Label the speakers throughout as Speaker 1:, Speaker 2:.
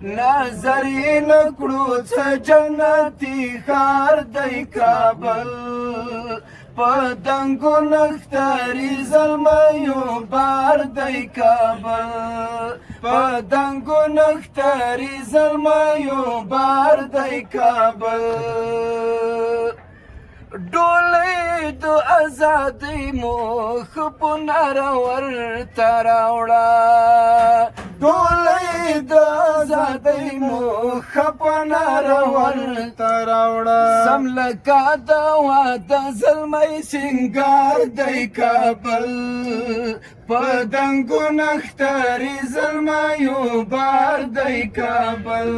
Speaker 1: نظرین کړو څه جنتي ښار دی کابل په دنګو نښتري زلمیو بار دی کابل په دنګو نښتري زلمیو بار دی کابل ډولۍ د ازادۍ مو ښه په ناره ورته راوړه ډولۍ د ازادۍ مو ښه په ناره ورته راوړه سم لکه د واده زلمی سینګار دی کابل په دنګو نښتري زلمیو بار دی کابل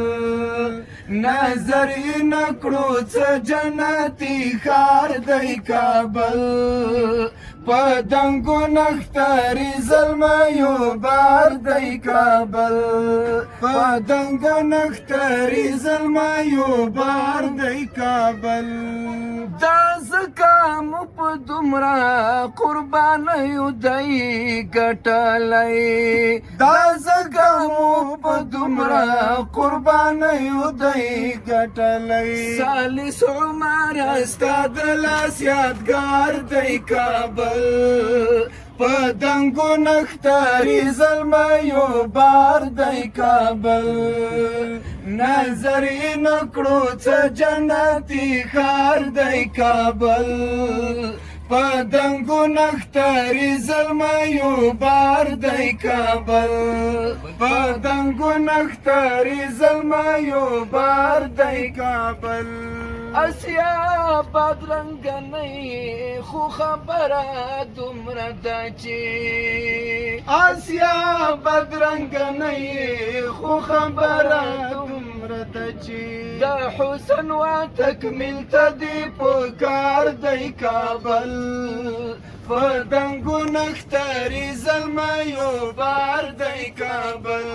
Speaker 1: نظرین کړو څه جنتي ښار دی کابل په دنګو نښتري زلمیو بار دی کابل په دنګو نښتري زلمیو بار دی کابل دا ځکه مو په دومره قربانیو دی ګټلی دا ځکه مو په دومره قربانیو دی ګټلی ثالث عمر ستا د لاس یادګار دی کابل په دنګو نښتري زلمیو بار دی کابل نظرین کړو څه جنتي ښار دی کابل په دنګو نښتري زلمیو بار دی کابل په دنګو نښتري زلمیو بار دی کابل اسیا بدرنګه نه یې خو خبره دومره ده چې اسیا بدرنګه نه یې خو خبره دومره ده چې د حسن و تکمیل ته دې پکار دی کابل په دنګو نښتري زلمیو بار دی کابل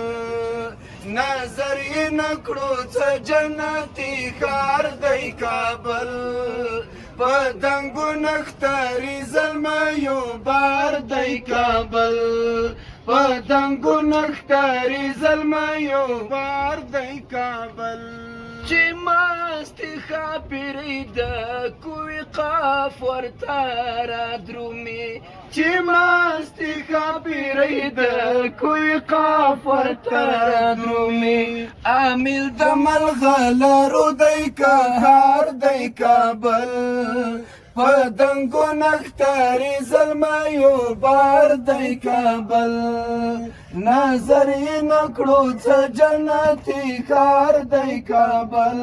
Speaker 1: نظرین کړو څه جنتي ښار دی کابل په دنګو نښتري زلمیو بار دی کابل په دنګو نښتري زلمیو بار دی کابل چې مستې ښاپېرۍ د کوې قاف ورته رادرومي چې مستې ښاپېرۍ د کوې قاف ورته رادرومي عامل د ملغلرو دی قهار دی کابل په دنګو نښتري زلمیو بار دی کابل نظرین کړو څه جنتي ښار دی کابل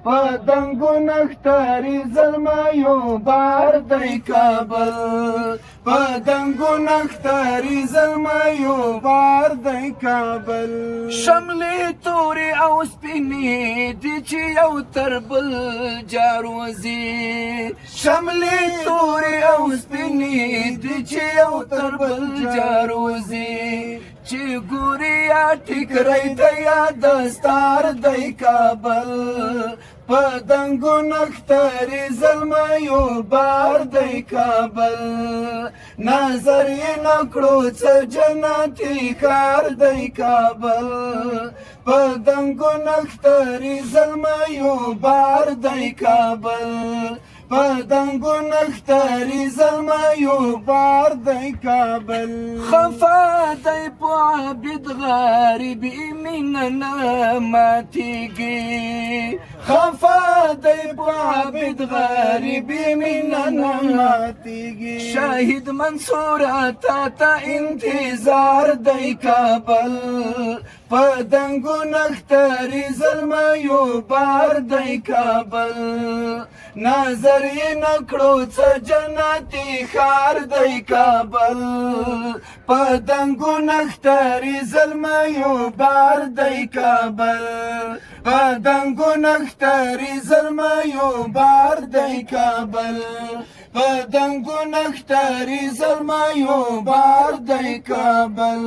Speaker 1: په دنګو نښتري زلمیو بار دی کابل په دنګو نښتري زلمیو بار دی کابل شملې تورې او سپینې دي چې یو تر بل جاروځي شملې تورې او سپینې دي چې یو تر بل جاروځي چې ګوري یا ټیکری ته یا دستار دی کابل په دنګو نښتري زلمیو بار دی کابل نظرین کړو څه جنتي ښار دی کابل په دنګو نښتري زلمیو بار دی کابل په دنګو نښتري زلمیو بار دی کابل خفا دی په عابد غریبي مینه نه ماتېږي خفا دی په عابد غریبي مینه نه ماتېږي شاهد منصوره تا ته انتظار دی کابل په دنګو نښتري زلمیو بار دی کابل نظرین کړو څه جنتي ښار دی کابل په دنګو نښتري زلمیو بار دی کابل په دنګو نښتري زلمیو بار دی کابل په دنګو نښتري زلمیو بار دی کابل